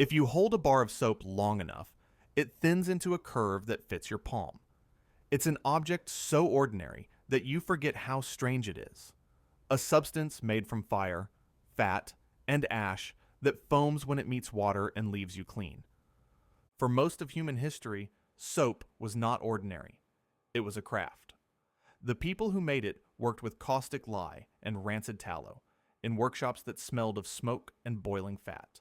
If you hold a bar of soap long enough, it thins into a curve that fits your palm. It's an object so ordinary that you forget how strange it is. A substance made from fire, fat, and ash that foams when it meets water and leaves you clean. For most of human history, soap was not ordinary. It was a craft. The people who made it worked with caustic lye and rancid tallow in workshops that smelled of smoke and boiling fat.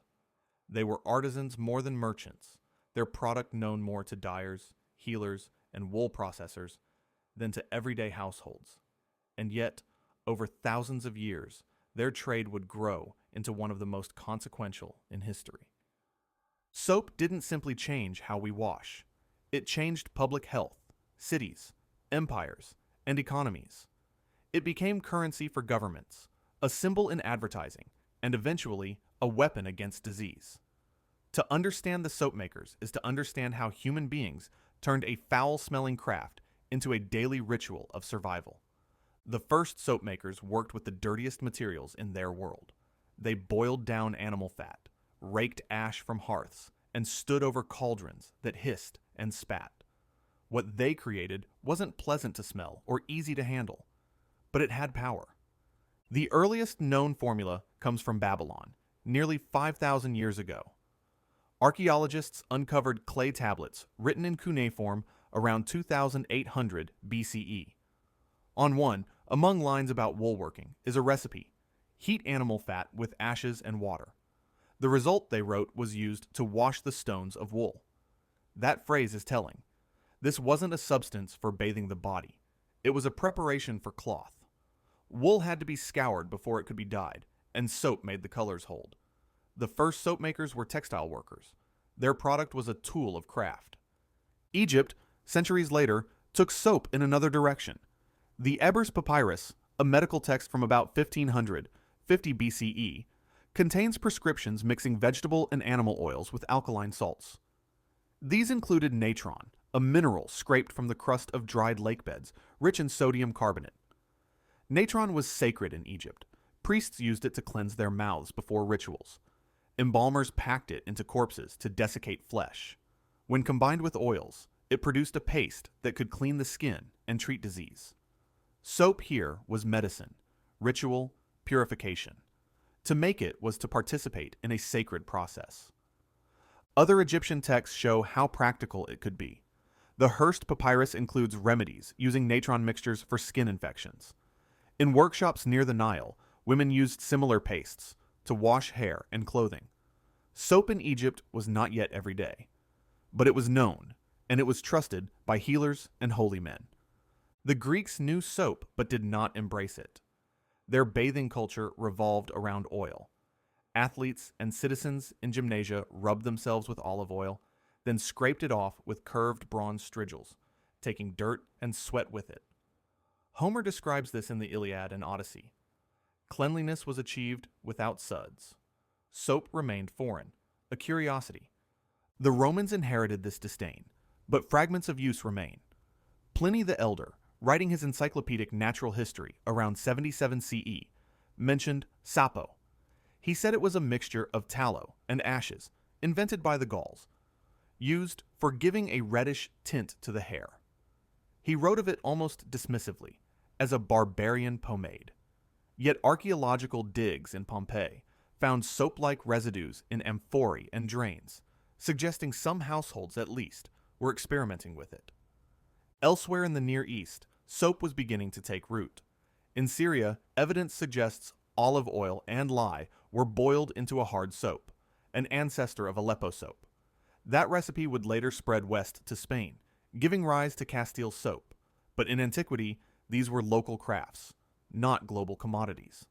They were artisans more than merchants, their product known more to dyers, healers, and wool processors than to everyday households. And yet, over thousands of years, their trade would grow into one of the most consequential in history. Soap didn't simply change how we wash. It changed public health, cities, empires, and economies. It became currency for governments, a symbol in advertising, and eventually a weapon against disease. To understand the soapmakers is to understand how human beings turned a foul-smelling craft into a daily ritual of survival. The first soapmakers worked with the dirtiest materials in their world. They boiled down animal fat, raked ash from hearths, and stood over cauldrons that hissed and spat. What they created wasn't pleasant to smell or easy to handle, but it had power. The earliest known formula comes from Babylon, nearly 5,000 years ago. Archaeologists uncovered clay tablets written in cuneiform around 2800 BCE. On one, among lines about woolworking, is a recipe: heat animal fat with ashes and water. The result, they wrote, was used to wash the stones of wool. That phrase is telling. This wasn't a substance for bathing the body. It was a preparation for cloth. Wool had to be scoured before it could be dyed, and soap made the colors hold. The first soap makers were textile workers. Their product was a tool of craft. Egypt, centuries later, took soap in another direction. The Ebers Papyrus, a medical text from about 1550 BCE, contains prescriptions mixing vegetable and animal oils with alkaline salts. These included natron, a mineral scraped from the crust of dried lake beds, rich in sodium carbonate. Natron was sacred in Egypt. Priests used it to cleanse their mouths before rituals. Embalmers packed it into corpses to desiccate flesh. When combined with oils, it produced a paste that could clean the skin and treat disease. Soap here was medicine, ritual, purification. To make it was to participate in a sacred process. Other Egyptian texts show how practical it could be. The Hearst Papyrus includes remedies using natron mixtures for skin infections. In workshops near the Nile, women used similar pastes to wash hair and clothing. Soap in Egypt was not yet every day, but it was known, and it was trusted by healers and holy men. The Greeks knew soap but did not embrace it. Their bathing culture revolved around oil. Athletes and citizens in gymnasia rubbed themselves with olive oil, then scraped it off with curved bronze strigils, taking dirt and sweat with it. Homer describes this in the Iliad and Odyssey. Cleanliness was achieved without suds. Soap remained foreign, a curiosity. The Romans inherited this disdain, but fragments of use remain. Pliny the Elder, writing his encyclopedic Natural History around 77 CE, mentioned sapo. He said it was a mixture of tallow and ashes, invented by the Gauls, used for giving a reddish tint to the hair. He wrote of it almost dismissively, as a barbarian pomade. Yet archaeological digs in Pompeii found soap-like residues in amphorae and drains, suggesting some households at least were experimenting with it. Elsewhere in the Near East, soap was beginning to take root. In Syria, evidence suggests olive oil and lye were boiled into a hard soap, an ancestor of Aleppo soap. That recipe would later spread west to Spain, giving rise to Castile soap, but in antiquity, these were local crafts, not global commodities.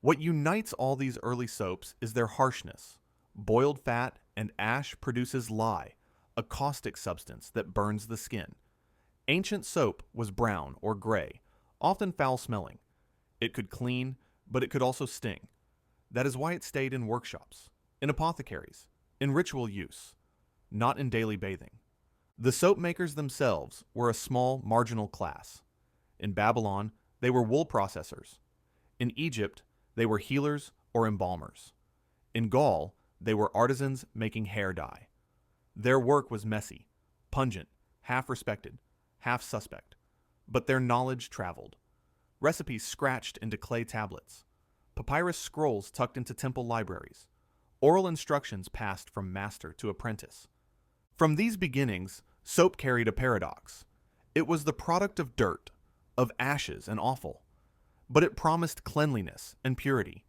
What unites all these early soaps is their harshness. Boiled fat and ash produces lye, a caustic substance that burns the skin. Ancient soap was brown or gray, often foul-smelling. It could clean, but it could also sting. That is why it stayed in workshops, in apothecaries, in ritual use, not in daily bathing. The soap makers themselves were a small, marginal class. In Babylon, they were wool processors. In Egypt, they were healers or embalmers. In Gaul, They were artisans making hair dye. Their work was messy, pungent, half respected, half suspect. But their knowledge traveled. Recipes scratched into clay tablets. Papyrus scrolls tucked into temple libraries. Oral instructions passed from master to apprentice. From these beginnings, soap carried a paradox. It was the product of dirt, of ashes and offal, but it promised cleanliness and purity.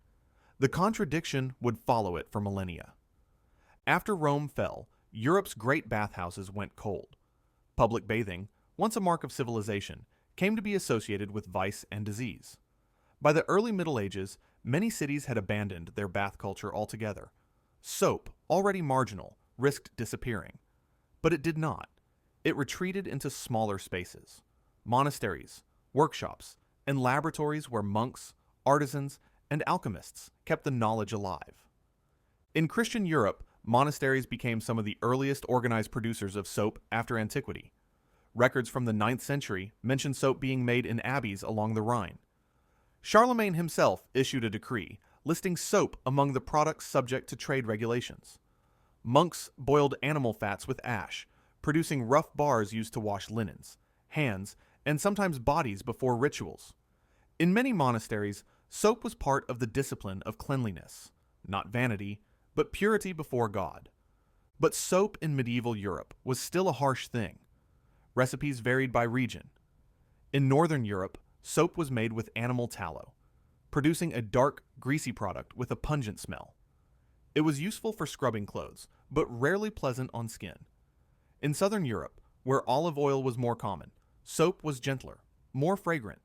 The contradiction would follow it for millennia. After Rome fell, Europe's great bathhouses went cold. Public bathing, once a mark of civilization, came to be associated with vice and disease. By the early Middle Ages, many cities had abandoned their bath culture altogether. Soap, already marginal, risked disappearing. But it did not. It retreated into smaller spaces. Monasteries, workshops, and laboratories where monks, artisans, and alchemists kept the knowledge alive. In Christian Europe, monasteries became some of the earliest organized producers of soap after antiquity. Records from the 9th century mention soap being made in abbeys along the Rhine. Charlemagne himself issued a decree listing soap among the products subject to trade regulations. Monks boiled animal fats with ash, producing rough bars used to wash linens, hands, and sometimes bodies before rituals. In many monasteries, soap was part of the discipline of cleanliness, not vanity, but purity before God. But soap in medieval Europe was still a harsh thing. Recipes varied by region. In Northern Europe, soap was made with animal tallow, producing a dark, greasy product with a pungent smell. It was useful for scrubbing clothes, but rarely pleasant on skin. In Southern Europe, where olive oil was more common, soap was gentler, more fragrant.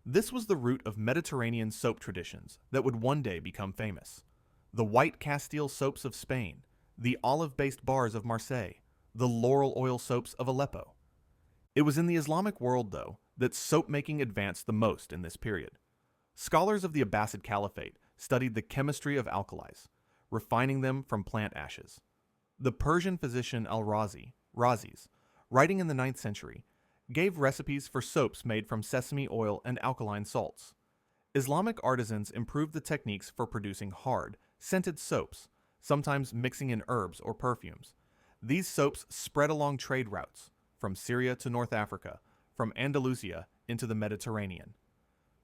This was the root of Mediterranean soap traditions that would one day become famous. The white Castile soaps of Spain, the olive-based bars of Marseille, the laurel oil soaps of Aleppo. It was in the Islamic world, though, that soap making advanced the most in this period. Scholars of the Abbasid Caliphate studied the chemistry of alkalis, refining them from plant ashes. The Persian physician Al-Razi, Razis, writing in the 9th century, gave recipes for soaps made from sesame oil and alkaline salts. Islamic artisans improved the techniques for producing hard, scented soaps, sometimes mixing in herbs or perfumes. These soaps spread along trade routes, from Syria to North Africa, from Andalusia into the Mediterranean.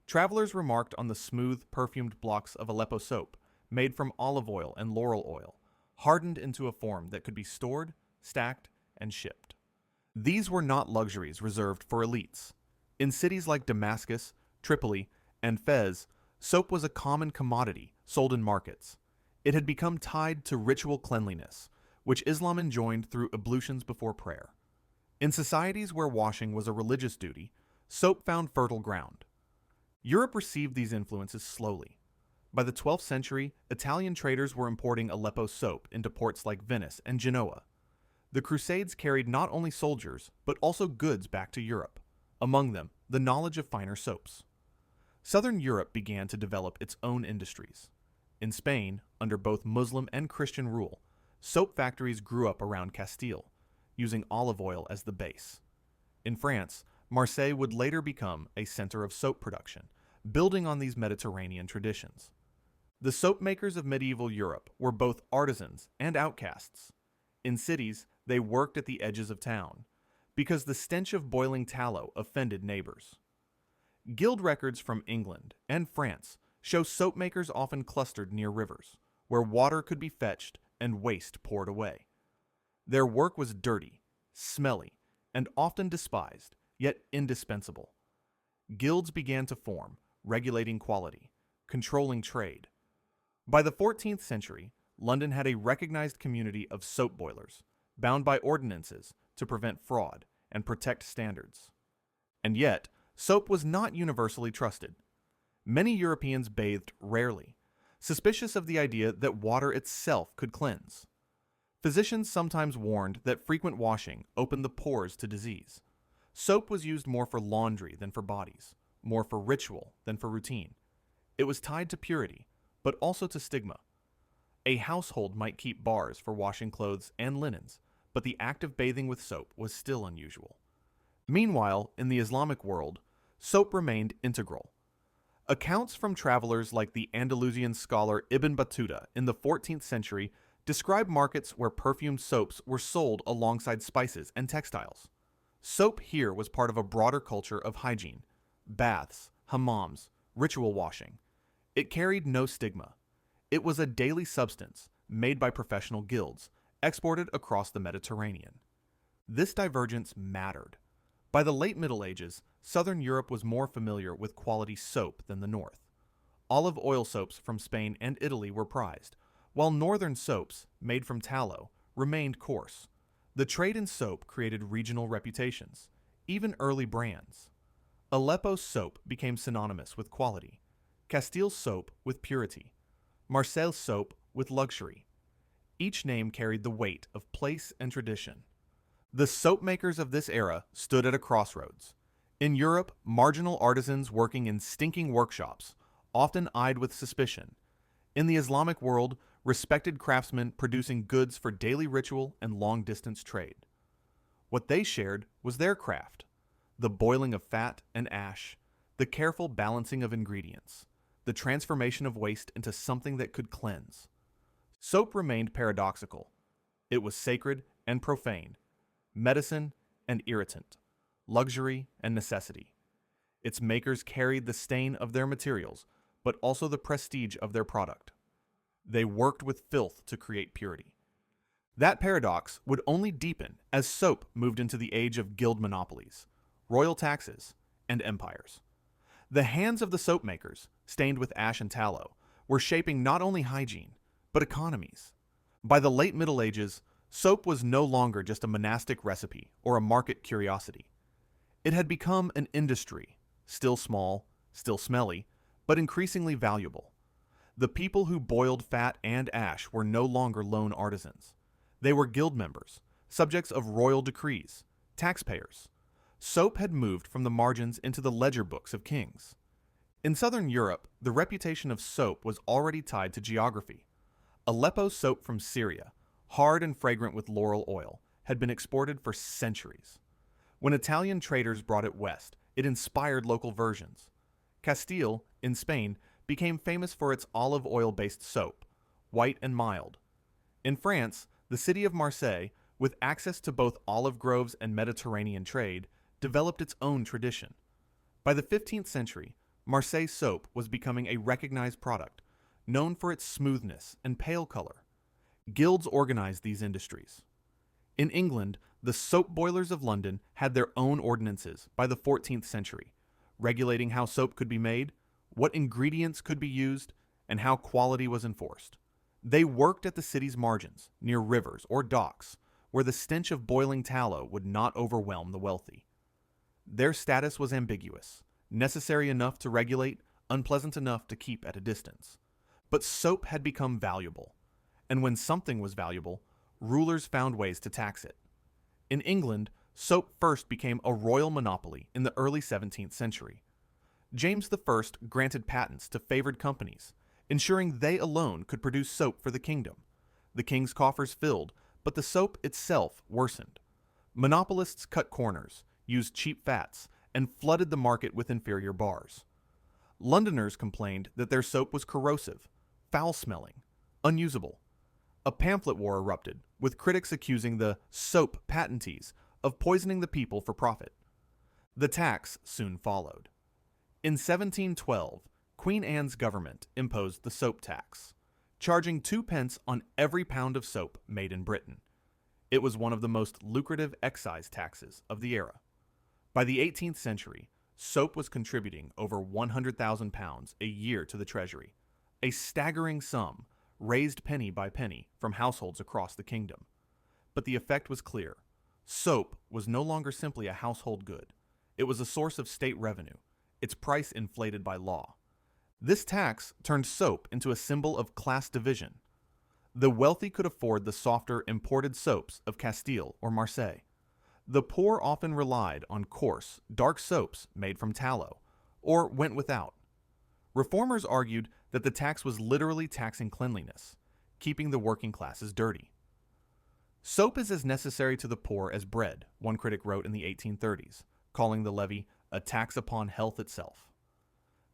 Travelers remarked on the smooth, perfumed blocks of Aleppo soap, made from olive oil and laurel oil, hardened into a form that could be stored, stacked, and shipped. These were not luxuries reserved for elites. In cities like Damascus, Tripoli, and Fez, soap was a common commodity sold in markets. It had become tied to ritual cleanliness, which Islam enjoined through ablutions before prayer. In societies where washing was a religious duty, soap found fertile ground. Europe received these influences slowly. By the 12th century, Italian traders were importing Aleppo soap into ports like Venice and Genoa. The Crusades carried not only soldiers, but also goods back to Europe, among them the knowledge of finer soaps. Southern Europe began to develop its own industries. In Spain, under both Muslim and Christian rule, soap factories grew up around Castile, using olive oil as the base. In France, Marseille would later become a center of soap production, building on these Mediterranean traditions. The soap makers of medieval Europe were both artisans and outcasts. In cities, they worked at the edges of town, because the stench of boiling tallow offended neighbors. Guild records from England and France show soap makers often clustered near rivers, where water could be fetched and waste poured away. Their work was dirty, smelly, and often despised, yet indispensable. Guilds began to form, regulating quality, controlling trade. By the 14th century, London had a recognized community of soap boilers, bound by ordinances to prevent fraud and protect standards. And yet, soap was not universally trusted. Many Europeans bathed rarely, suspicious of the idea that water itself could cleanse. Physicians sometimes warned that frequent washing opened the pores to disease. Soap was used more for laundry than for bodies, more for ritual than for routine. It was tied to purity, but also to stigma. A household might keep bars for washing clothes and linens, but the act of bathing with soap was still unusual. Meanwhile, in the Islamic world, soap remained integral. Accounts from travelers like the Andalusian scholar Ibn Battuta in the 14th century Describe markets where perfumed soaps were sold alongside spices and textiles. Soap here was part of a broader culture of hygiene: baths, hammams, ritual washing. It carried no stigma. It was a daily substance made by professional guilds, exported across the Mediterranean. This divergence mattered. By the late Middle Ages, Southern Europe was more familiar with quality soap than the North. Olive oil soaps from Spain and Italy were prized, while Northern soaps, made from tallow, remained coarse. The trade in soap created regional reputations, even early brands. Aleppo soap became synonymous with quality, Castile soap with purity, Marseille soap with luxury. Each name carried the weight of place and tradition. The soap makers of this era stood at a crossroads. In Europe, marginal artisans working in stinking workshops, often eyed with suspicion. In the Islamic world, respected craftsmen producing goods for daily ritual and long-distance trade. What they shared was their craft: the boiling of fat and ash, the careful balancing of ingredients, the transformation of waste into something that could cleanse. Soap remained paradoxical. It was sacred and profane, medicine and irritant, luxury and necessity. Its makers carried the stain of their materials, but also the prestige of their product. They worked with filth to create purity. That paradox would only deepen as soap moved into the age of guild monopolies, royal taxes, and empires. The hands of the soap makers, stained with ash and tallow, were shaping not only hygiene, but economies. By the late Middle Ages, soap was no longer just a monastic recipe or a market curiosity. It had become an industry, still small, still smelly, but increasingly valuable. The people who boiled fat and ash were no longer lone artisans. They were guild members, subjects of royal decrees, taxpayers. Soap had moved from the margins into the ledger books of kings. In southern Europe, the reputation of soap was already tied to geography. Aleppo soap from Syria, hard and fragrant with laurel oil, had been exported for centuries. When Italian traders brought it west, it inspired local versions. Castile, in Spain, became famous for its olive oil-based soap, white and mild. In France, the city of Marseille, with access to both olive groves and Mediterranean trade, developed its own tradition. By the 15th century, Marseille soap was becoming a recognized product, known for its smoothness and pale color. Guilds organized these industries. In England, the soap boilers of London had their own ordinances by the 14th century, regulating how soap could be made, what ingredients could be used, and how quality was enforced. They worked at the city's margins, near rivers or docks, where the stench of boiling tallow would not overwhelm the wealthy. Their status was ambiguous, necessary enough to regulate, unpleasant enough to keep at a distance. But soap had become valuable, and when something was valuable, rulers found ways to tax it. In England, soap first became a royal monopoly in the early 17th century. James I granted patents to favored companies, ensuring they alone could produce soap for the kingdom. The king's coffers filled, but the soap itself worsened. Monopolists cut corners, used cheap fats, and flooded the market with inferior bars. Londoners complained that their soap was corrosive, foul-smelling, unusable. A pamphlet war erupted, with critics accusing the soap patentees of poisoning the people for profit. The tax soon followed. In 1712, Queen Anne's government imposed the soap tax, charging 2 pence on every pound of soap made in Britain. It was one of the most lucrative excise taxes of the era. By the 18th century, soap was contributing over £100,000 a year to the treasury, a staggering sum raised penny by penny from households across the kingdom. But the effect was clear. Soap was no longer simply a household good. It was a source of state revenue, its price inflated by law. This tax turned soap into a symbol of class division. The wealthy could afford the softer imported soaps of Castile or Marseille. The poor often relied on coarse, dark soaps made from tallow, or went without. Reformers argued that the tax was literally taxing cleanliness, keeping the working classes dirty. Soap is as necessary to the poor as bread, one critic wrote in the 1830s, calling the levy a tax upon health itself.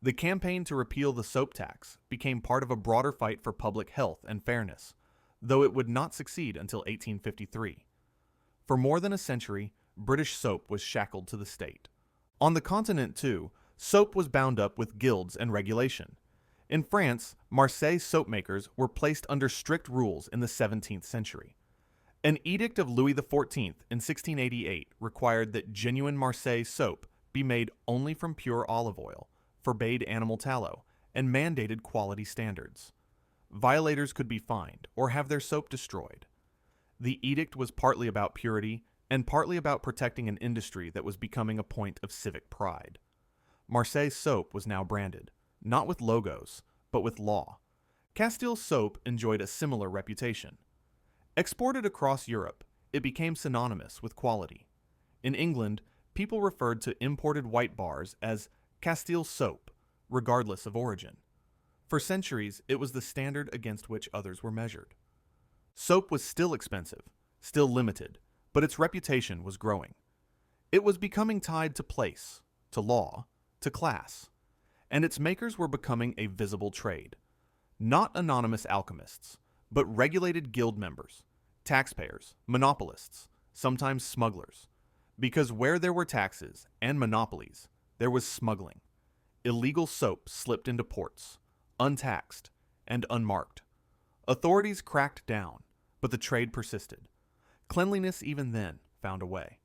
The campaign to repeal the soap tax became part of a broader fight for public health and fairness. though it would not succeed until 1853. For more than a century, British soap was shackled to the state. On the continent, too, soap was bound up with guilds and regulation. In France, Marseille soapmakers were placed under strict rules in the 17th century. An edict of Louis XIV in 1688 required that genuine Marseille soap be made only from pure olive oil, forbade animal tallow, and mandated quality standards. Violators could be fined or have their soap destroyed. The edict was partly about purity and partly about protecting an industry that was becoming a point of civic pride. Marseille soap was now branded, not with logos, but with law. Castile soap enjoyed a similar reputation. Exported across Europe, it became synonymous with quality. In England, people referred to imported white bars as Castile soap, regardless of origin. For centuries, it was the standard against which others were measured. Soap was still expensive, still limited, but its reputation was growing. It was becoming tied to place, to law, to class, and its makers were becoming a visible trade. Not anonymous alchemists, but regulated guild members, taxpayers, monopolists, sometimes smugglers. Because where there were taxes and monopolies, there was smuggling. Illegal soap slipped into ports, untaxed and unmarked. Authorities cracked down, but the trade persisted. Cleanliness even then found a way.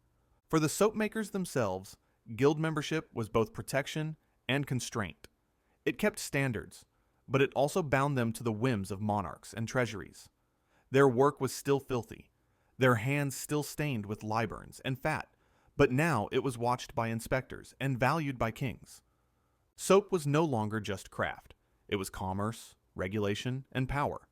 For the soap makers themselves, guild membership was both protection and constraint. It kept standards, but it also bound them to the whims of monarchs and treasuries. Their work was still filthy, their hands still stained with liburns and fat, but now it was watched by inspectors and valued by kings. Soap was no longer just craft. It was commerce, regulation, and power.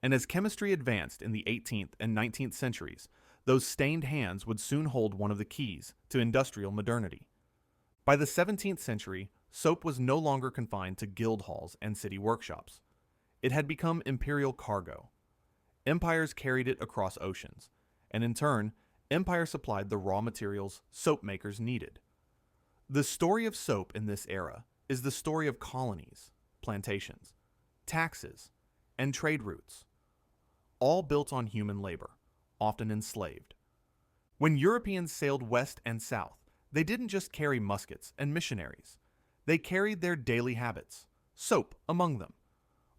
And as chemistry advanced in the 18th and 19th centuries, those stained hands would soon hold one of the keys to industrial modernity. By the 17th century, soap was no longer confined to guild halls and city workshops. It had become imperial cargo. Empires carried it across oceans, and in turn, empire supplied the raw materials soap makers needed. The story of soap in this era is the story of colonies, plantations, taxes, and trade routes, all built on human labor, often enslaved. When Europeans sailed west and south, they didn't just carry muskets and missionaries. They carried their daily habits, soap among them.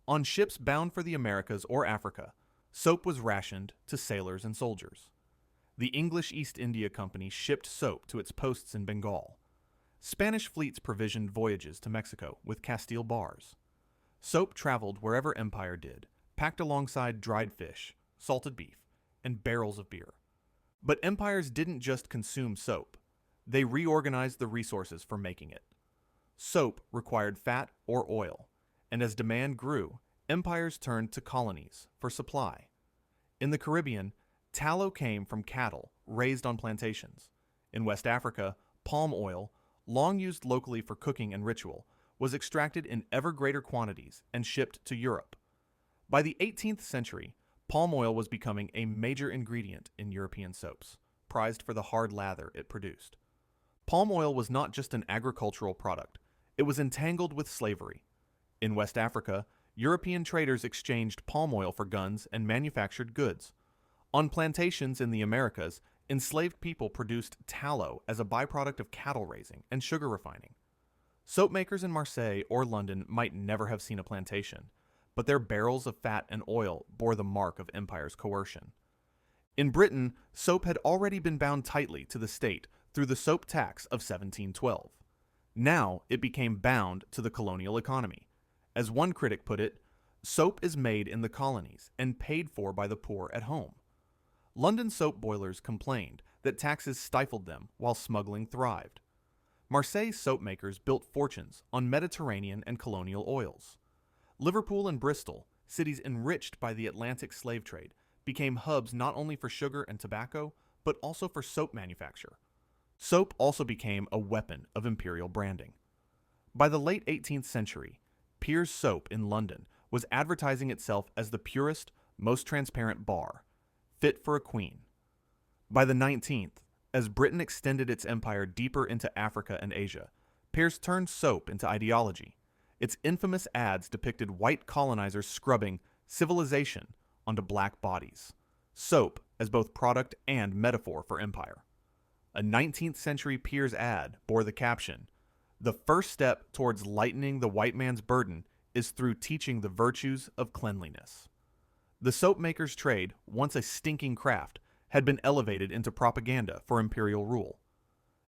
On ships bound for the Americas or Africa, soap was rationed to sailors and soldiers. The English East India Company shipped soap to its posts in Bengal. Spanish fleets provisioned voyages to Mexico with Castile bars. Soap traveled wherever empire did, packed alongside dried fish, salted beef, and barrels of beer. But empires didn't just consume soap. They reorganized the resources for making it. Soap required fat or oil, and as demand grew, empires turned to colonies for supply. In the Caribbean, tallow came from cattle raised on plantations. In West Africa, palm oil, long used locally for cooking and ritual, was extracted in ever greater quantities and shipped to Europe. By the 18th century, palm oil was becoming a major ingredient in European soaps, prized for the hard lather it produced. Palm oil was not just an agricultural product, it was entangled with slavery. In West Africa, European traders exchanged palm oil for guns and manufactured goods. On plantations in the Americas, enslaved people produced tallow as a byproduct of cattle raising and sugar refining. Soap makers in Marseille or London might never have seen a plantation, but their barrels of fat and oil bore the mark of empire's coercion. In Britain, soap had already been bound tightly to the state through the soap tax of 1712. Now it became bound to the colonial economy. As one critic put it, soap is made in the colonies and paid for by the poor at home. London soap boilers complained that taxes stifled them while smuggling thrived. Marseille soap makers built fortunes on Mediterranean and colonial oils. Liverpool and Bristol, cities enriched by the Atlantic slave trade, became hubs not only for sugar and tobacco, but also for soap manufacture. Soap also became a weapon of imperial branding. By the late 18th century, Pear's Soap in London was advertising itself as the purest, most transparent bar, fit for a queen. By the 19th, as Britain extended its empire deeper into Africa and Asia, Pear's turned soap into ideology. Its infamous ads depicted white colonizers scrubbing civilization onto black bodies. Soap as both product and metaphor for empire. A 19th century Piers ad bore the caption, "The first step towards lightening the white man's burden is through teaching the virtues of cleanliness." The soapmaker's trade, once a stinking craft, had been elevated into propaganda for imperial rule.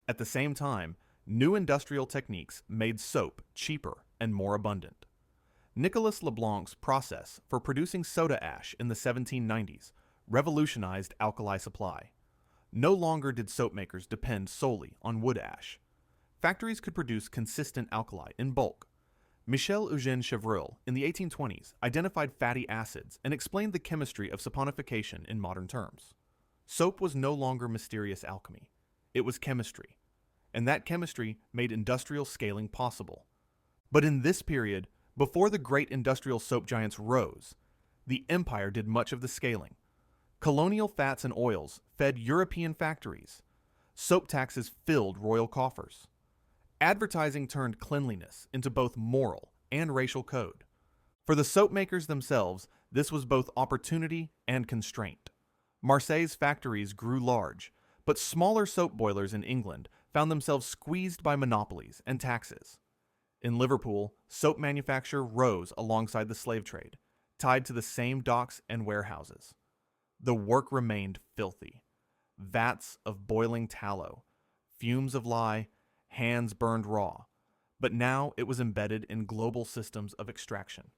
At the same time, new industrial techniques made soap cheaper and more abundant. Nicolas Leblanc's process for producing soda ash in the 1790s revolutionized alkali supply. No longer did soapmakers depend solely on wood ash. Factories could produce consistent alkali in bulk. Michel Eugène Chevreul, in the 1820s, identified fatty acids and explained the chemistry of saponification in modern terms. Soap was no longer mysterious alchemy. It was chemistry, and that chemistry made industrial scaling possible. But in this period, before the great industrial soap giants rose, the empire did much of the scaling. Colonial fats and oils fed European factories. Soap taxes filled royal coffers. Advertising turned cleanliness into both moral and racial code. For the soap makers themselves, this was both opportunity and constraint. Marseille's factories grew large, but smaller soap boilers in England found themselves squeezed by monopolies and taxes. In Liverpool, soap manufacture rose alongside the slave trade, tied to the same docks and warehouses. The work remained filthy. Vats of boiling tallow, fumes of lye, hands burned raw, but now it was embedded in global systems of extraction.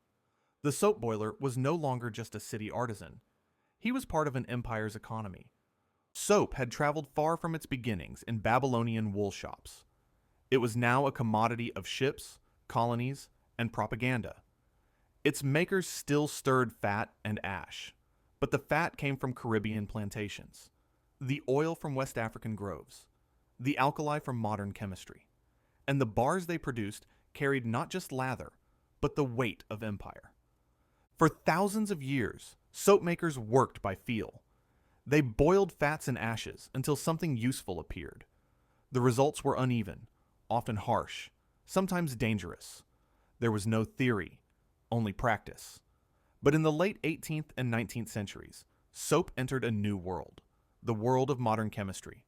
The soap boiler was no longer just a city artisan. He was part of an empire's economy. Soap had traveled far from its beginnings in Babylonian wool shops. It was now a commodity of ships, colonies, and propaganda. Its makers still stirred fat and ash, but the fat came from Caribbean plantations, the oil from West African groves, the alkali from modern chemistry, and the bars they produced carried not just lather, but the weight of empire. For thousands of years, soap makers worked by feel. They boiled fats and ashes until something useful appeared. The results were uneven, often harsh, sometimes dangerous. There was no theory, only practice. But in the late 18th and 19th centuries, soap entered a new world, the world of modern chemistry.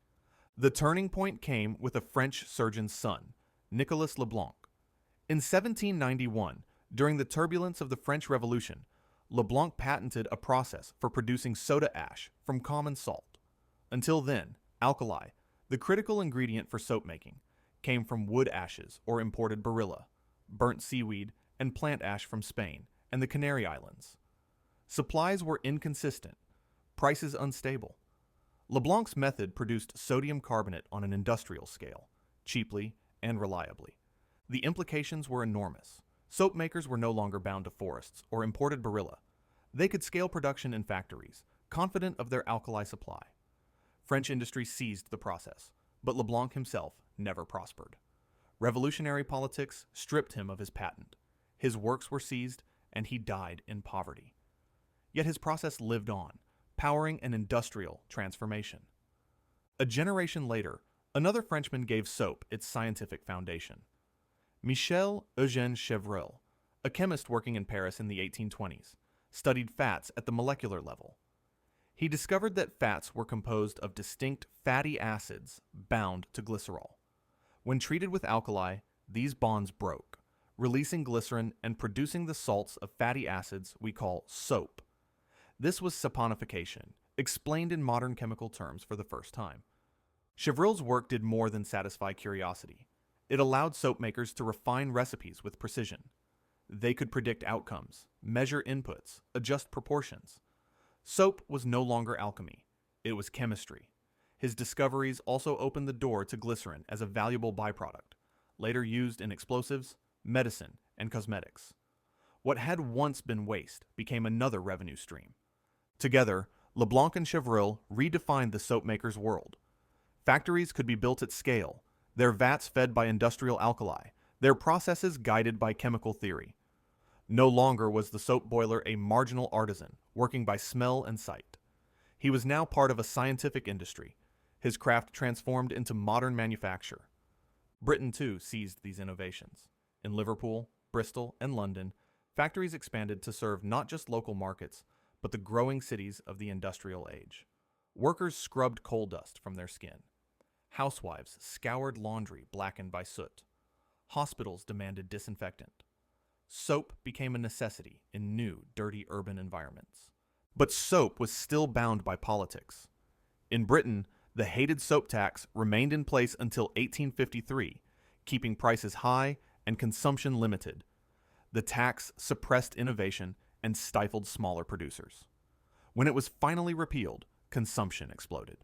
The turning point came with a French surgeon's son, Nicolas Leblanc. In 1791, during the turbulence of the French Revolution, Leblanc patented a process for producing soda ash from common salt. Until then, alkali, the critical ingredient for soap making, came from wood ashes or imported barilla, burnt seaweed, and plant ash from Spain and the Canary Islands. Supplies were inconsistent, prices unstable. Leblanc's method produced sodium carbonate on an industrial scale, cheaply and reliably. The implications were enormous. Soap makers were no longer bound to forests or imported barilla. They could scale production in factories, confident of their alkali supply. French industry seized the process, but Leblanc himself never prospered. Revolutionary politics stripped him of his patent. His works were seized, and he died in poverty. Yet his process lived on, powering an industrial transformation. A generation later, another Frenchman gave soap its scientific foundation. Michel Eugène Chevreul, a chemist working in Paris in the 1820s, studied fats at the molecular level. He discovered that fats were composed of distinct fatty acids bound to glycerol. When treated with alkali, these bonds broke, releasing glycerin and producing the salts of fatty acids we call soap. This was saponification, explained in modern chemical terms for the first time. Chevreul's work did more than satisfy curiosity. It allowed soap makers to refine recipes with precision. They could predict outcomes, measure inputs, adjust proportions. Soap was no longer alchemy. It was chemistry. His discoveries also opened the door to glycerin as a valuable byproduct, later used in explosives, medicine, and cosmetics. What had once been waste became another revenue stream. Together, Leblanc and Chevreul redefined the soap maker's world. Factories could be built at scale, their vats fed by industrial alkali, their processes guided by chemical theory. No longer was the soap boiler a marginal artisan working by smell and sight. He was now part of a scientific industry, his craft transformed into modern manufacture. Britain, too, seized these innovations. In Liverpool, Bristol, and London, factories expanded to serve not just local markets, but the growing cities of the industrial age. Workers scrubbed coal dust from their skin. Housewives scoured laundry blackened by soot. Hospitals demanded disinfectant. Soap became a necessity in new, dirty urban environments. But soap was still bound by politics. In Britain, the hated soap tax remained in place until 1853, keeping prices high and consumption limited. The tax suppressed innovation and stifled smaller producers. When it was finally repealed, consumption exploded.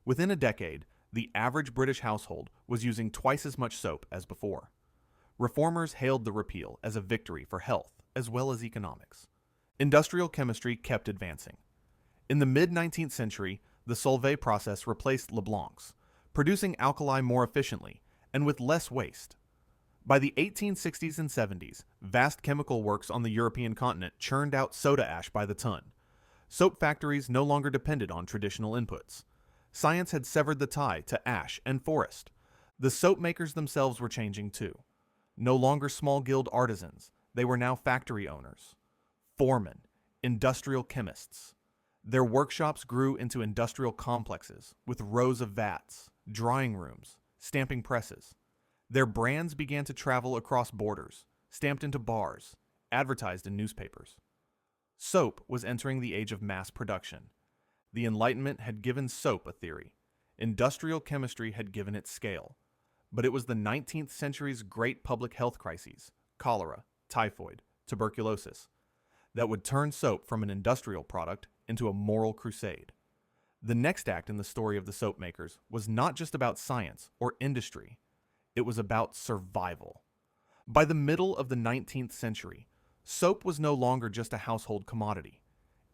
Within a decade, the average British household was using twice as much soap as before. Reformers hailed the repeal as a victory for health as well as economics. Industrial chemistry kept advancing. In the mid-19th century, the Solvay process replaced Leblanc's, producing alkali more efficiently and with less waste. By the 1860s and 70s, vast chemical works on the European continent churned out soda ash by the ton. Soap factories no longer depended on traditional inputs. Science had severed the tie to ash and forest. The soap makers themselves were changing too. No longer small guild artisans, they were now factory owners. Foremen, industrial chemists. Their workshops grew into industrial complexes with rows of vats, drying rooms, stamping presses. Their brands began to travel across borders, stamped into bars, advertised in newspapers. Soap was entering the age of mass production. The Enlightenment had given soap a theory. Industrial chemistry had given it scale. But it was the 19th century's great public health crises, cholera, typhoid, tuberculosis, that would turn soap from an industrial product into a moral crusade. The next act in the story of the soap makers was not just about science or industry. It was about survival. By the middle of the 19th century, soap was no longer just a household commodity.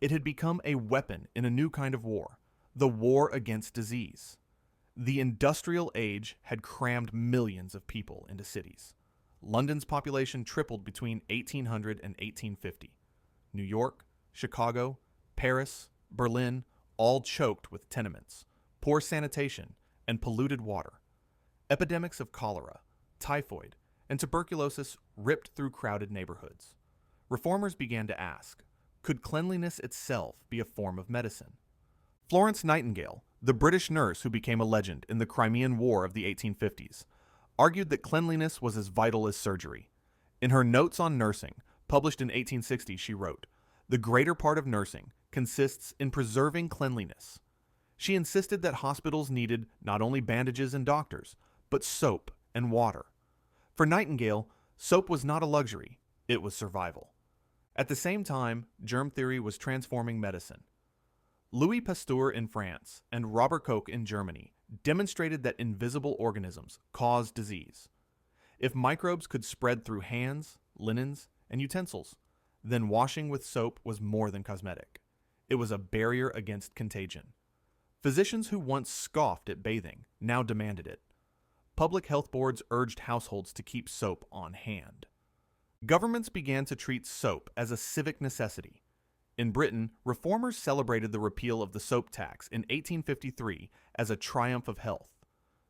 It had become a weapon in a new kind of war, the war against disease. The industrial age had crammed millions of people into cities. London's population tripled between 1800 and 1850. New York, Chicago, Paris, Berlin, all choked with tenements, poor sanitation, and polluted water. Epidemics of cholera, typhoid, and tuberculosis ripped through crowded neighborhoods. Reformers began to ask, could cleanliness itself be a form of medicine? Florence Nightingale, the British nurse who became a legend in the Crimean War of the 1850s, argued that cleanliness was as vital as surgery. In her Notes on Nursing, published in 1860, she wrote, "The greater part of nursing consists in preserving cleanliness." She insisted that hospitals needed not only bandages and doctors, but soap and water. For Nightingale, soap was not a luxury, it was survival. At the same time, germ theory was transforming medicine. Louis Pasteur in France and Robert Koch in Germany demonstrated that invisible organisms cause disease. If microbes could spread through hands, linens, and utensils, then washing with soap was more than cosmetic. It was a barrier against contagion. Physicians who once scoffed at bathing now demanded it. Public health boards urged households to keep soap on hand. Governments began to treat soap as a civic necessity. In Britain, reformers celebrated the repeal of the soap tax in 1853 as a triumph of health.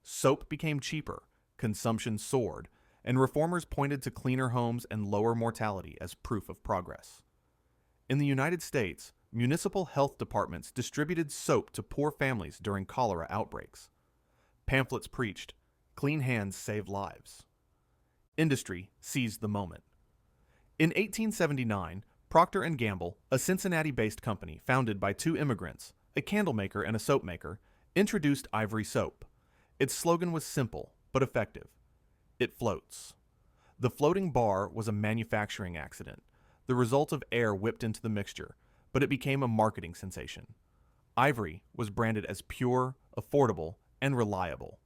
Soap became cheaper, consumption soared, and reformers pointed to cleaner homes and lower mortality as proof of progress. In the United States, municipal health departments distributed soap to poor families during cholera outbreaks. Pamphlets preached, "Clean hands save lives." Industry seized the moment. In 1879, Procter & Gamble, a Cincinnati-based company founded by two immigrants, a candle maker and a soap maker, introduced Ivory soap. Its slogan was simple but effective. It floats. The floating bar was a manufacturing accident, the result of air whipped into the mixture, but it became a marketing sensation. Ivory was branded as pure, affordable, and reliable.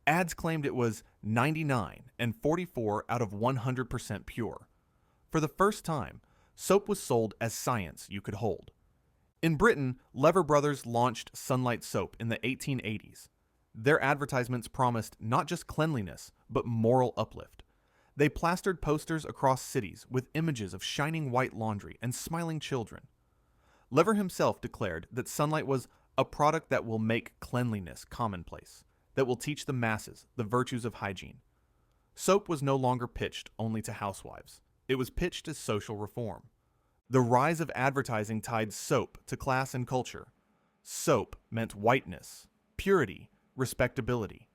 Ads claimed it was 99 and 44 out of 100% pure. For the first time, soap was sold as science you could hold. In Britain, Lever Brothers launched Sunlight Soap in the 1880s. Their advertisements promised not just cleanliness, but moral uplift. They plastered posters across cities with images of shining white laundry and smiling children. Lever himself declared that Sunlight was a product that will make cleanliness commonplace, that will teach the masses the virtues of hygiene. Soap was no longer pitched only to housewives. It was pitched as social reform. The rise of advertising tied soap to class and culture. Soap meant whiteness, purity, respectability.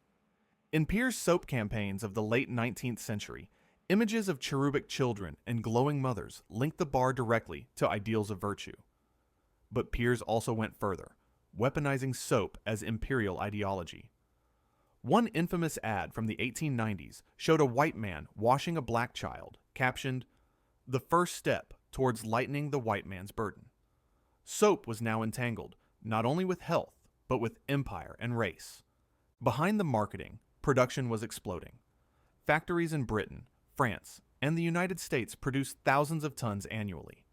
In Peer's soap campaigns of the late 19th century, images of cherubic children and glowing mothers linked the bar directly to ideals of virtue. But Peers also went further, weaponizing soap as imperial ideology. One infamous ad from the 1890s showed a white man washing a black child, captioned, "The first step towards lightening the white man's burden." Soap was now entangled, not only with health, but with empire and race. Behind the marketing, production was exploding. Factories in Britain, France, and the United States produced thousands of tons annually.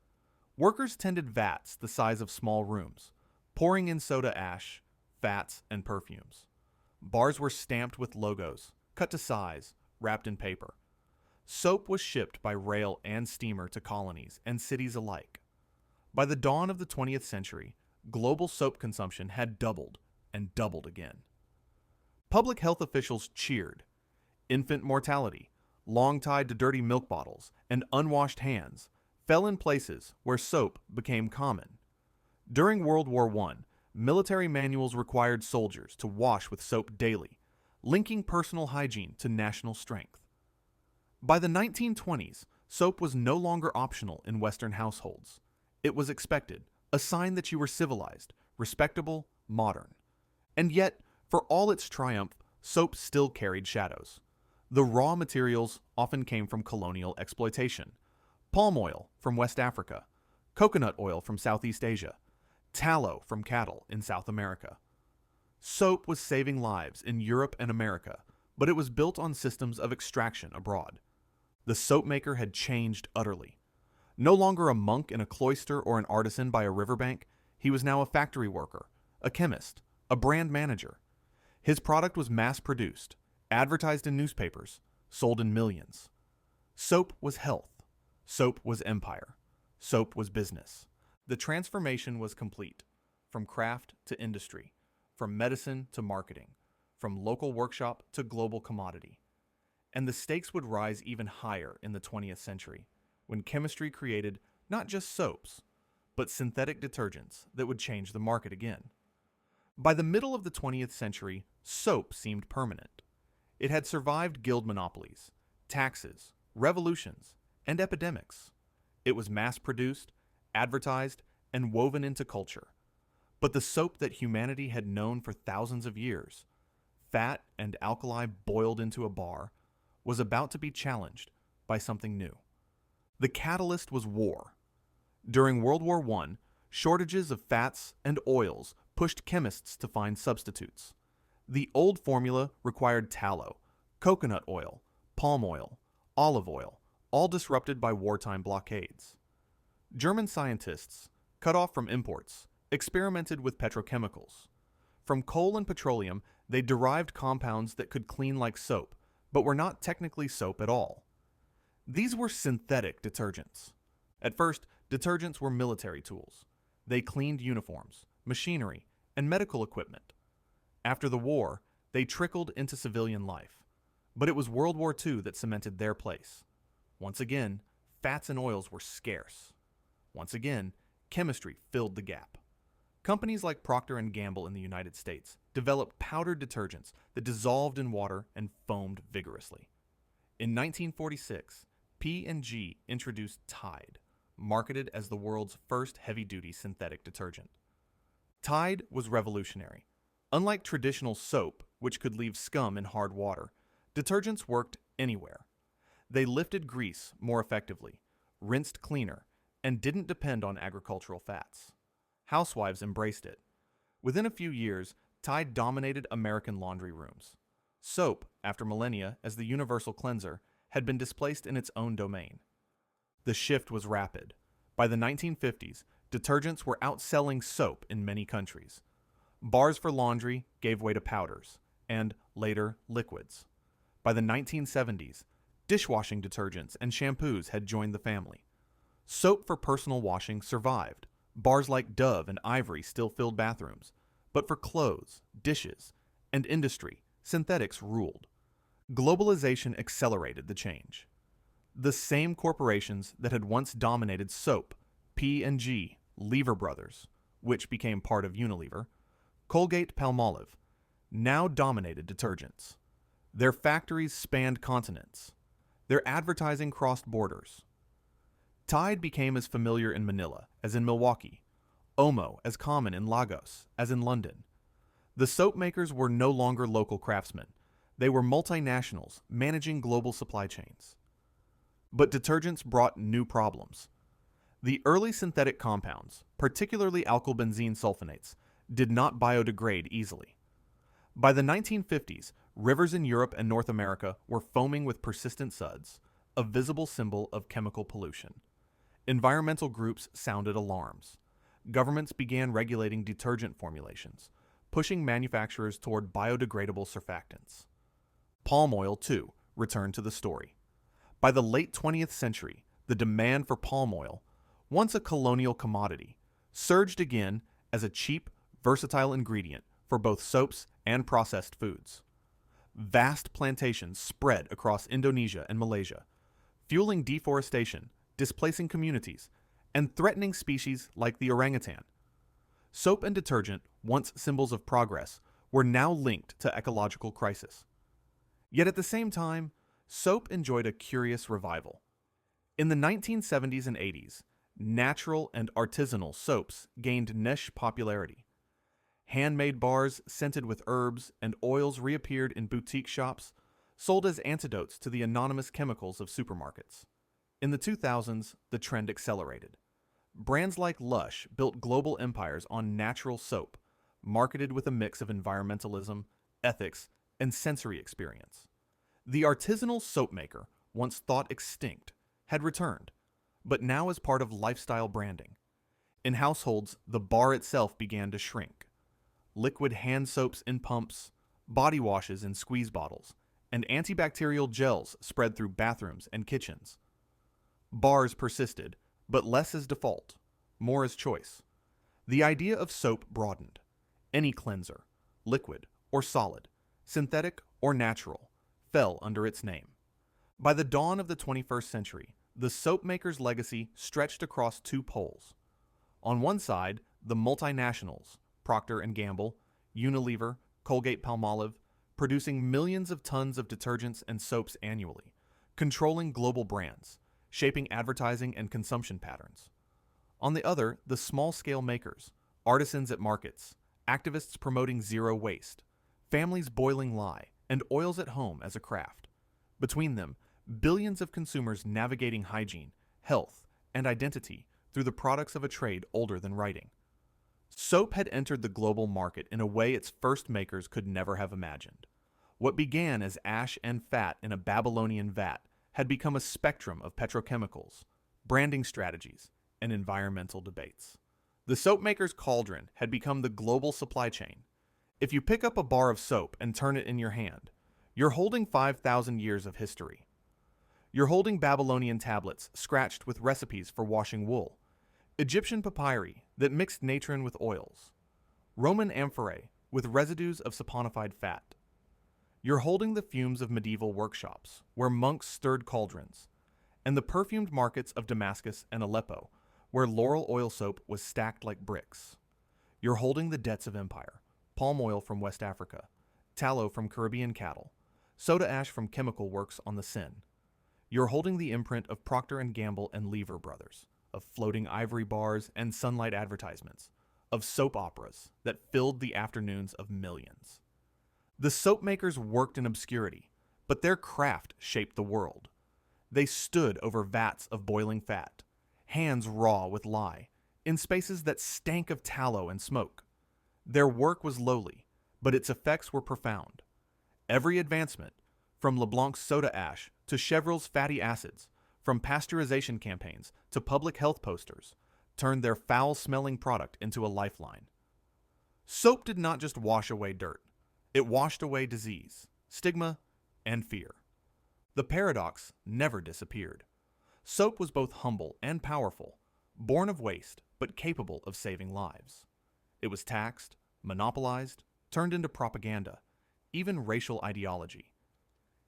Workers tended vats the size of small rooms, pouring in soda ash, fats, and perfumes. Bars were stamped with logos, cut to size, wrapped in paper. Soap was shipped by rail and steamer to colonies and cities alike. By the dawn of the 20th century, global soap consumption had doubled and doubled again. Public health officials cheered. Infant mortality, long tied to dirty milk bottles, and unwashed hands fell in places where soap became common. During World War I, military manuals required soldiers to wash with soap daily, linking personal hygiene to national strength. By the 1920s, soap was no longer optional in Western households. It was expected, a sign that you were civilized, respectable, modern. And yet, for all its triumph, soap still carried shadows. The raw materials often came from colonial exploitation. Palm oil from West Africa, coconut oil from Southeast Asia, tallow from cattle in South America. Soap was saving lives in Europe and America, but it was built on systems of extraction abroad. The soapmaker had changed utterly. No longer a monk in a cloister or an artisan by a riverbank, he was now a factory worker, a chemist, a brand manager. His product was mass-produced, advertised in newspapers, sold in millions. Soap was health. Soap was empire. Soap was business. The transformation was complete, from craft to industry, from medicine to marketing, from local workshop to global commodity. And the stakes would rise even higher in the 20th century, when chemistry created not just soaps, but synthetic detergents that would change the market again. By the middle of the 20th century, soap seemed permanent. It had survived guild monopolies, taxes, revolutions, and epidemics. It was mass-produced, advertised, and woven into culture. But the soap that humanity had known for thousands of years, fat and alkali boiled into a bar, was about to be challenged by something new. The catalyst was war. During World War I, shortages of fats and oils pushed chemists to find substitutes. The old formula required tallow, coconut oil, palm oil, olive oil, all disrupted by wartime blockades. German scientists, cut off from imports, experimented with petrochemicals. From coal and petroleum, they derived compounds that could clean like soap, but were not technically soap at all. These were synthetic detergents. At first, detergents were military tools. They cleaned uniforms, machinery, and medical equipment. After the war, they trickled into civilian life. But it was World War II that cemented their place. Once again, fats and oils were scarce. Once again, chemistry filled the gap. Companies like Procter & Gamble in the United States developed powdered detergents that dissolved in water and foamed vigorously. In 1946, P&G introduced Tide, marketed as the world's first heavy-duty synthetic detergent. Tide was revolutionary. Unlike traditional soap, which could leave scum in hard water, detergents worked anywhere. They lifted grease more effectively, rinsed cleaner, and didn't depend on agricultural fats. Housewives embraced it. Within a few years, Tide dominated American laundry rooms. Soap, after millennia as the universal cleanser, had been displaced in its own domain. The shift was rapid. By the 1950s, detergents were outselling soap in many countries. Bars for laundry gave way to powders, and, later, liquids. By the 1970s, dishwashing detergents and shampoos had joined the family. Soap for personal washing survived. Bars like Dove and Ivory still filled bathrooms. But for clothes, dishes, and industry, synthetics ruled. Globalization accelerated the change. The same corporations that had once dominated soap P&G, Lever Brothers, which became part of Unilever, Colgate-Palmolive, now dominated detergents. Their factories spanned continents. Their advertising crossed borders. Tide became as familiar in Manila as in Milwaukee, Omo as common in Lagos as in London. The soap makers were no longer local craftsmen. They were multinationals managing global supply chains. But detergents brought new problems. The early synthetic compounds, particularly alkylbenzene sulfonates, did not biodegrade easily. By the 1950s, rivers in Europe and North America were foaming with persistent suds, a visible symbol of chemical pollution. Environmental groups sounded alarms. Governments began regulating detergent formulations, pushing manufacturers toward biodegradable surfactants. Palm oil, too, returned to the story. By the late 20th century, the demand for palm oil, once a colonial commodity, surged again as a cheap, versatile ingredient for both soaps and processed foods. Vast plantations spread across Indonesia and Malaysia, fueling deforestation, displacing communities, and threatening species like the orangutan. Soap and detergent, once symbols of progress, were now linked to ecological crisis. Yet at the same time, soap enjoyed a curious revival. In the 1970s and 80s, natural and artisanal soaps gained niche popularity. Handmade bars scented with herbs and oils reappeared in boutique shops, sold as antidotes to the anonymous chemicals of supermarkets. In the 2000s, the trend accelerated. Brands like Lush built global empires on natural soap, marketed with a mix of environmentalism, ethics, and sensory experience. The artisanal soap maker, once thought extinct, had returned, but now as part of lifestyle branding. In households, the bar itself began to shrink. Liquid hand soaps in pumps, body washes in squeeze bottles, and antibacterial gels spread through bathrooms and kitchens. Bars persisted, but less as default, more as choice. The idea of soap broadened. Any cleanser, liquid or solid, synthetic or natural, fell under its name. By the dawn of the 21st century, the soap maker's legacy stretched across two poles. On one side, the multinationals, Procter & Gamble, Unilever, Colgate-Palmolive, producing millions of tons of detergents and soaps annually, controlling global brands, shaping advertising and consumption patterns. On the other, the small-scale makers, artisans at markets, activists promoting zero waste, families boiling lye, and oils at home as a craft. Between them, billions of consumers navigating hygiene, health, and identity through the products of a trade older than writing. Soap had entered the global market in a way its first makers could never have imagined. What began as ash and fat in a Babylonian vat had become a spectrum of petrochemicals, branding strategies, and environmental debates. The soap maker's cauldron had become the global supply chain. If you pick up a bar of soap and turn it in your hand, you're holding 5,000 years of history. You're holding Babylonian tablets scratched with recipes for washing wool, Egyptian papyri that mixed natron with oils, Roman amphorae with residues of saponified fat. You're holding the fumes of medieval workshops where monks stirred cauldrons, and the perfumed markets of Damascus and Aleppo where laurel oil soap was stacked like bricks. You're holding the debts of empire, palm oil from West Africa, tallow from Caribbean cattle, soda ash from chemical works on the Seine. You're holding the imprint of Procter & Gamble and Lever Brothers, of floating ivory bars and sunlight advertisements, of soap operas that filled the afternoons of millions. The soap makers worked in obscurity, but their craft shaped the world. They stood over vats of boiling fat, hands raw with lye, in spaces that stank of tallow and smoke. Their work was lowly, but its effects were profound. Every advancement, from Leblanc's soda ash to Chevrolet's fatty acids, from pasteurization campaigns to public health posters, turned their foul-smelling product into a lifeline. Soap did not just wash away dirt. It washed away disease, stigma, and fear. The paradox never disappeared. Soap was both humble and powerful, born of waste, but capable of saving lives. It was taxed, monopolized, turned into propaganda, even racial ideology.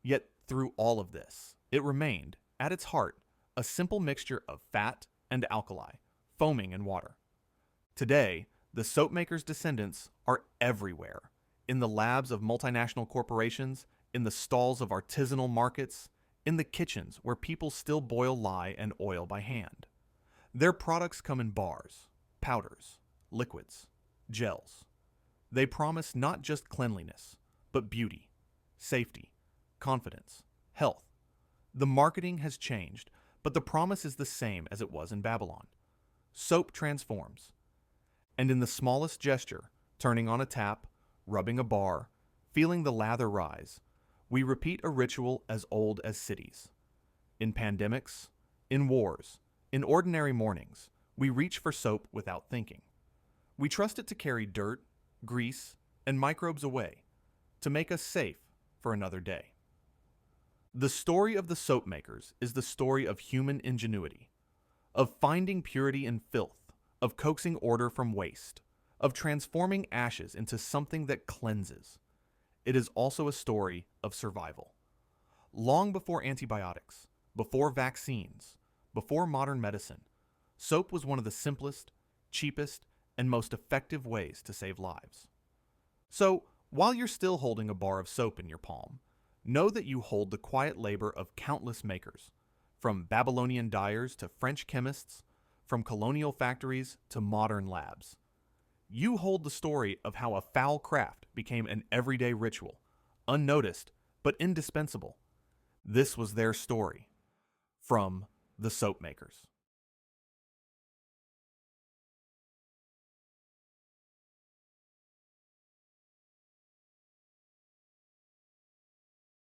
Yet through all of this, it remained, at its heart, a simple mixture of fat and alkali, foaming in water. Today, the soapmakers' descendants are everywhere, in the labs of multinational corporations, in the stalls of artisanal markets, in the kitchens where people still boil lye and oil by hand. Their products come in bars, powders, liquids, gels. They promise not just cleanliness, but beauty, safety, confidence, health. The marketing has changed, but the promise is the same as it was in Babylon. Soap transforms. And in the smallest gesture, turning on a tap, rubbing a bar, feeling the lather rise, we repeat a ritual as old as cities. In pandemics, in wars, in ordinary mornings, we reach for soap without thinking. We trust it to carry dirt, grease, and microbes away, to make us safe for another day. The story of the soap makers is the story of human ingenuity, of finding purity in filth, of coaxing order from waste, of transforming ashes into something that cleanses. It is also a story of survival. Long before antibiotics, before vaccines, before modern medicine, soap was one of the simplest, cheapest, and most effective ways to save lives. So, while you're still holding a bar of soap in your palm, know that you hold the quiet labor of countless makers, from Babylonian dyers to French chemists, from colonial factories to modern labs. You hold the story of how a foul craft became an everyday ritual, unnoticed but indispensable. This was their story, from the soap makers.